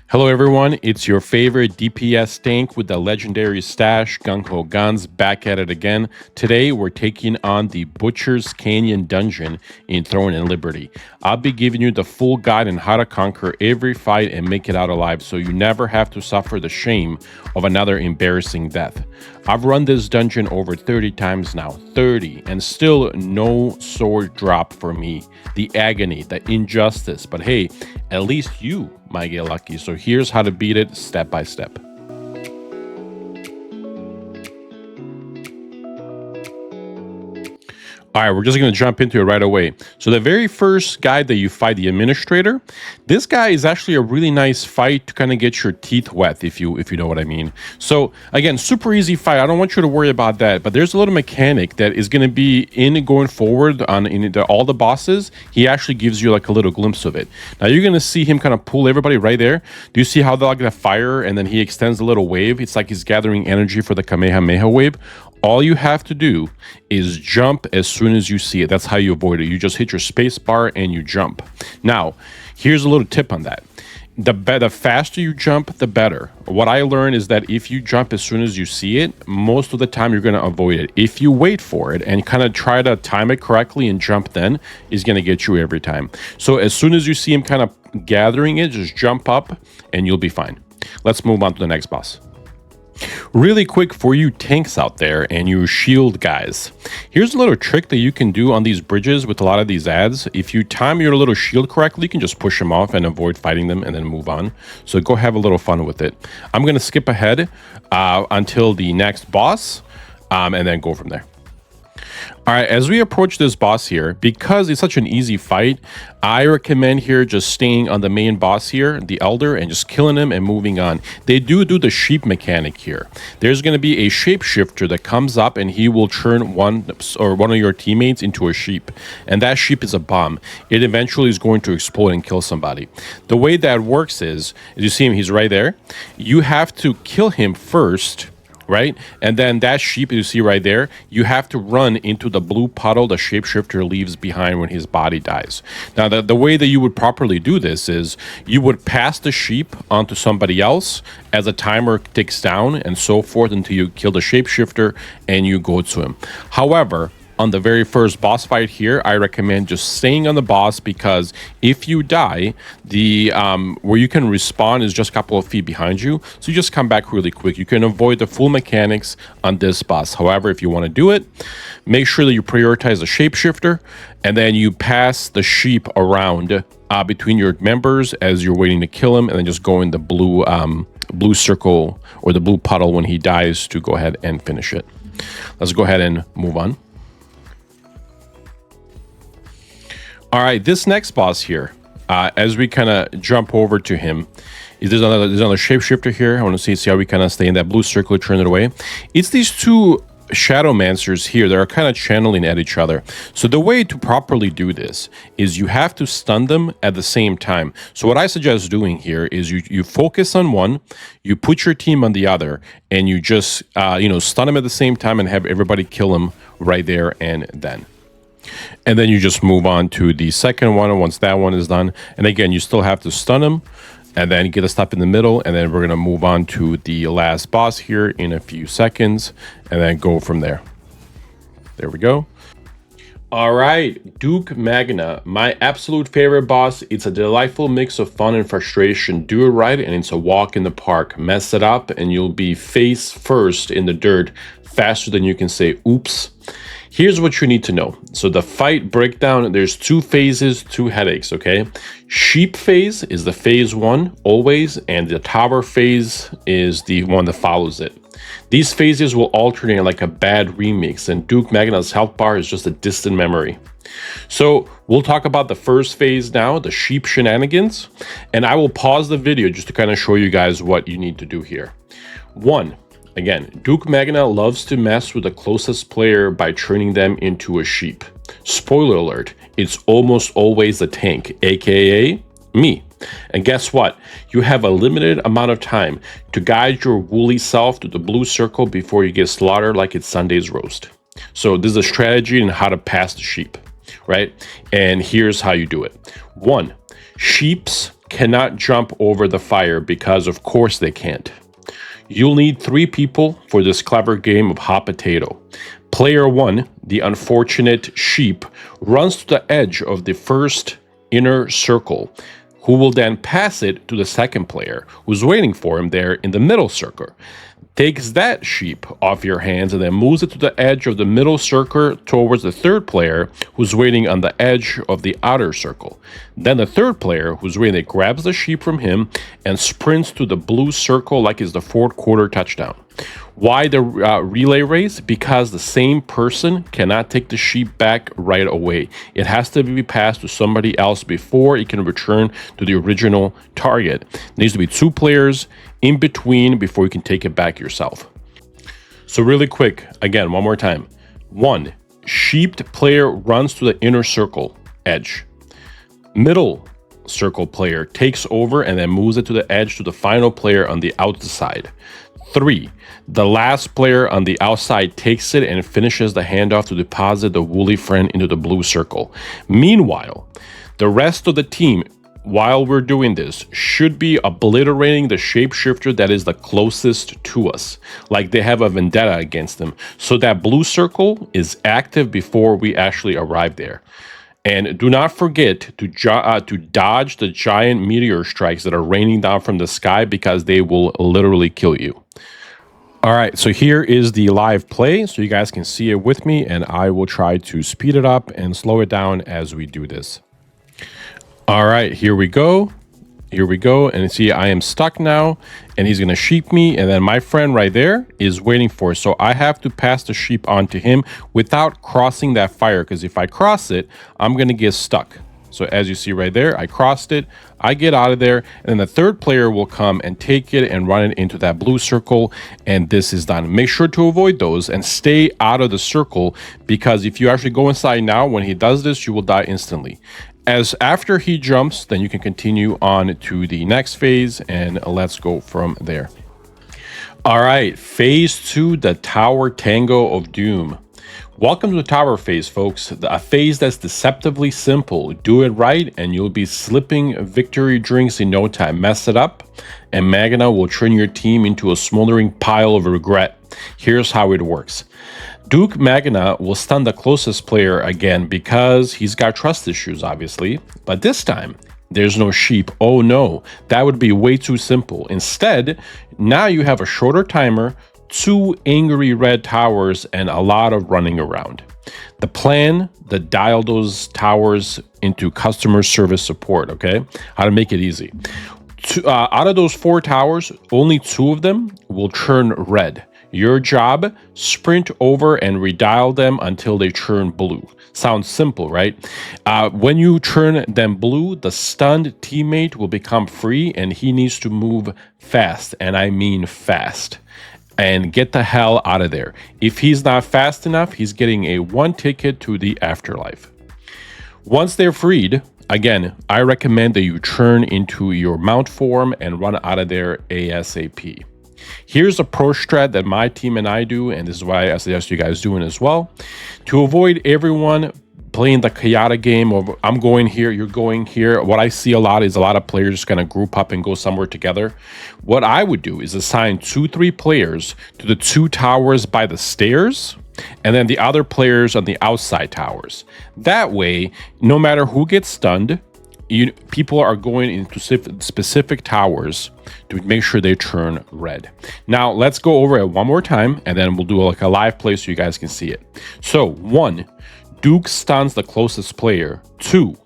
Hello everyone, it's your favorite DPS tank with the legendary stash, Gung Ho Guns, back at it again. Today we're taking on the Butcher's Canyon dungeon in Throne and Liberty. I'll be giving you the full guide on how to conquer every fight and make it out alive so you never have to suffer the shame of another embarrassing death. I've run this dungeon over 30 times now, 30, and still no sword drop for me. The agony, the injustice, but hey, at least you might get lucky. So here's how to beat it step by step. All right, we're just going to jump into it right away. So the very first guy that you fight, the administrator, this guy is actually a really nice fight to kind of get your teeth wet, if you know what I mean. So again, super easy fight. I don't want you to worry about that, but there's a little mechanic that is going to be in going forward on all the bosses. He actually gives you like a little glimpse of it. Now you're going to see him kind of pull everybody right there. Do you see how they're like the fire and then he extends a little wave? It's like he's gathering energy for the Kamehameha wave. All you have to do is jump as soon as you see it. That's how you avoid it. You just hit your space bar and you jump. Now, here's a little tip on that. The faster you jump, the better. What I learned is that if you jump as soon as you see it, most of the time you're going to avoid it. If you wait for it and kind of try to time it correctly and jump then, is going to get you every time. So as soon as you see him kind of gathering it, just jump up and you'll be fine. Let's move on to the next boss. Really quick for you tanks out there and you shield guys. Here's a little trick that you can do on these bridges with a lot of these ads. If you time your little shield correctly, you can just push them off and avoid fighting them and then move on. So go have a little fun with it. I'm going to skip ahead until the next boss and then go from there. All right, as we approach this boss here, because it's such an easy fight, I recommend here just staying on the main boss here, the Elder, and just killing him and moving on. They do the sheep mechanic here. There's going to be a shapeshifter that comes up and he will turn one of your teammates into a sheep. And that sheep is a bomb. It eventually is going to explode and kill somebody. The way that works is, as you see him, he's right there. You have to kill him first, right? And then that sheep you see right there, you have to run into the blue puddle the shapeshifter leaves behind when his body dies. Now, the way that you would properly do this is you would pass the sheep onto somebody else as a timer ticks down and so forth until you kill the shapeshifter and you go to him. However, on the very first boss fight here, I recommend just staying on the boss because if you die, the where you can respawn is just a couple of feet behind you. So you just come back really quick. You can avoid the full mechanics on this boss. However, if you want to do it, make sure that you prioritize the shapeshifter and then you pass the sheep around between your members as you're waiting to kill him and then just go in the blue circle or the blue puddle when he dies to go ahead and finish it. Let's go ahead and move on. All right, this next boss here, as we kind of jump over to him, there's another shapeshifter here. I want to see how we kind of stay in that blue circle, turn it away. It's these two Shadowmancers here that are kind of channeling at each other. So the way to properly do this is you have to stun them at the same time. So what I suggest doing here is you focus on one, you put your team on the other, and you just stun them at the same time and have everybody kill them right there and then. And then you just move on to the second one once that one is done. And again, you still have to stun him and then get a stop in the middle. And then we're going to move on to the last boss here in a few seconds and then go from there. There we go. All right, Duke Magna, my absolute favorite boss. It's a delightful mix of fun and frustration. Do it right and it's a walk in the park. Mess it up and you'll be face first in the dirt faster than you can say oops. Here's what you need to know. So the fight breakdown, there's two phases, two headaches, okay? Sheep phase is the phase one always, and the tower phase is the one that follows it. These phases will alternate like a bad remix, and Duke Magna's health bar is just a distant memory. So we'll talk about the first phase now, the sheep shenanigans, and I will pause the video just to kind of show you guys what you need to do here. One, again, Duke Magna loves to mess with the closest player by turning them into a sheep. Spoiler alert, it's almost always the tank, aka me. And guess what? You have a limited amount of time to guide your woolly self to the blue circle before you get slaughtered like it's Sunday's roast. So this is a strategy on how to pass the sheep, right? And here's how you do it. One, sheeps cannot jump over the fire because of course they can't. You'll need 3 people for this clever game of hot potato. Player 1, the unfortunate sheep, runs to the edge of the first inner circle, who will then pass it to the second player, who's waiting for him there in the middle circle. Takes that sheep off your hands and then moves it to the edge of the middle circle towards the third player who's waiting on the edge of the outer circle. Then the third player who's waiting grabs the sheep from him and sprints to the blue circle like it's the fourth quarter touchdown. Why the relay race? Because the same person cannot take the sheep back right away. It has to be passed to somebody else before it can return to the original target. There needs to be 2 players in between before you can take it back yourself. So really quick, again, one more time. 1, sheeped player runs to the inner circle edge. Middle circle player takes over and then moves it to the edge to the final player on the outside. 3, the last player on the outside takes it and finishes the handoff to deposit the woolly friend into the blue circle. Meanwhile, the rest of the team, while we're doing this, should be obliterating the shapeshifter that is the closest to us, like they have a vendetta against them, so that blue circle is active before we actually arrive there. And do not forget to dodge the giant meteor strikes that are raining down from the sky, because they will literally kill you. All right, so here is the live play, so you guys can see it with me, and I will try to speed it up and slow it down as we do this. All right, here we go. Here we go. And see, I am stuck now, and he's going to sheep me. And then my friend right there is waiting for it. So I have to pass the sheep on to him without crossing that fire, because if I cross it, I'm going to get stuck. So as you see right there, I crossed it, I get out of there, and then the third player will come and take it and run it into that blue circle, and this is done. Make sure to avoid those and stay out of the circle, because if you actually go inside now, when he does this, you will die instantly. As after he jumps, then you can continue on to the next phase, and let's go from there. All right, phase 2, the Tower Tango of Doom. Welcome to the tower phase, folks. A phase that's deceptively simple. Do it right and you'll be slipping victory drinks in no time. Mess it up and Magna will turn your team into a smoldering pile of regret. Here's how it works. Duke Magna will stun the closest player again because he's got trust issues, obviously. But this time, there's no sheep. Oh no, that would be way too simple. Instead, now you have a shorter timer, 2 angry red towers, and a lot of running around. The plan, to dial those towers into customer service support, okay? How to make it easy. Out of those 4 towers, only 2 of them will turn red. Your job, sprint over and redial them until they turn blue. Sounds simple, right? When you turn them blue, the stunned teammate will become free and he needs to move fast, and I mean fast, and get the hell out of there. If he's not fast enough, he's getting a 1 ticket to the afterlife. Once they're freed, again, I recommend that you turn into your mount form and run out of there ASAP. Here's a pro strat that my team and I do, and this is why I suggest you guys doing as well. To avoid everyone playing the chaotic game of I'm going here, you're going here, what I see a lot is a lot of players just kind of group up and go somewhere together. What I would do is assign 2-3 players to the 2 towers by the stairs, and then the other players on the outside towers. That way, no matter who gets stunned, people are going into specific towers to make sure they turn red. Now, let's go over it one more time, and then we'll do like a live play so you guys can see it. So, 1, Duke stuns the closest player. 2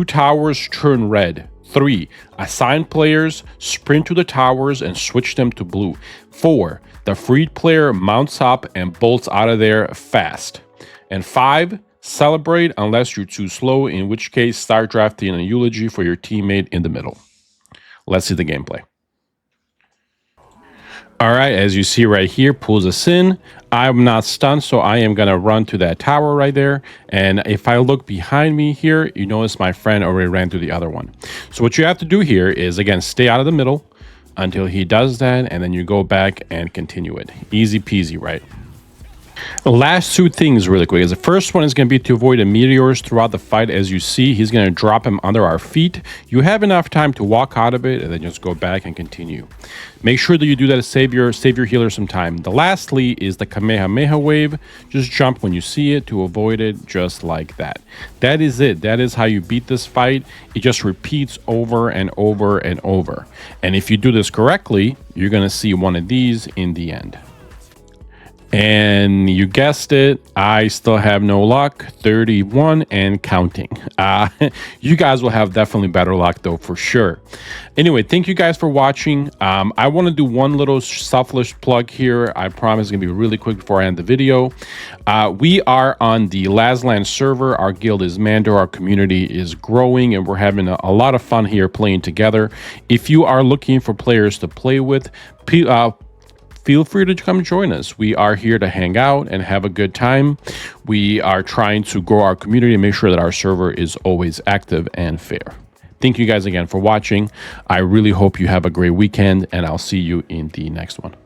towers turn red. 3, assign players, sprint to the towers and switch them to blue. 4, the freed player mounts up and bolts out of there fast. And 5, celebrate unless you're too slow, in which case start drafting a eulogy for your teammate in the middle. Let's see the gameplay. All right, as you see right here, pulls us in. I'm not stunned, so I am gonna run to that tower right there. And if I look behind me here, you notice my friend already ran to the other one. So what you have to do here is, again, stay out of the middle until he does that, and then you go back and continue it. Easy peasy, right? Last two things really quick is the first one is going to be to avoid the meteors throughout the fight. As you see, he's going to drop him under our feet. You have enough time to walk out of it and then just go back and continue. Make sure that you do that to save your healer some time. The lastly is the Kamehameha wave. Just jump when you see it to avoid it, just like that. That is it. That is how you beat this fight. It just repeats over and over and over. And if you do this correctly, you're going to see one of these in the end. And you guessed it, I still have no luck, 31 and counting. You guys will have definitely better luck though, for sure. Anyway, thank you guys for watching. I want to do one little selfless plug here. I promise it's going to be really quick before I end the video. We are on the Lazland server. Our guild is Mando. Our community is growing and we're having a lot of fun here playing together. If you are looking for players to play with, feel free to come join us. We are here to hang out and have a good time. We are trying to grow our community and make sure that our server is always active and fair. Thank you guys again for watching. I really hope you have a great weekend, and I'll see you in the next one.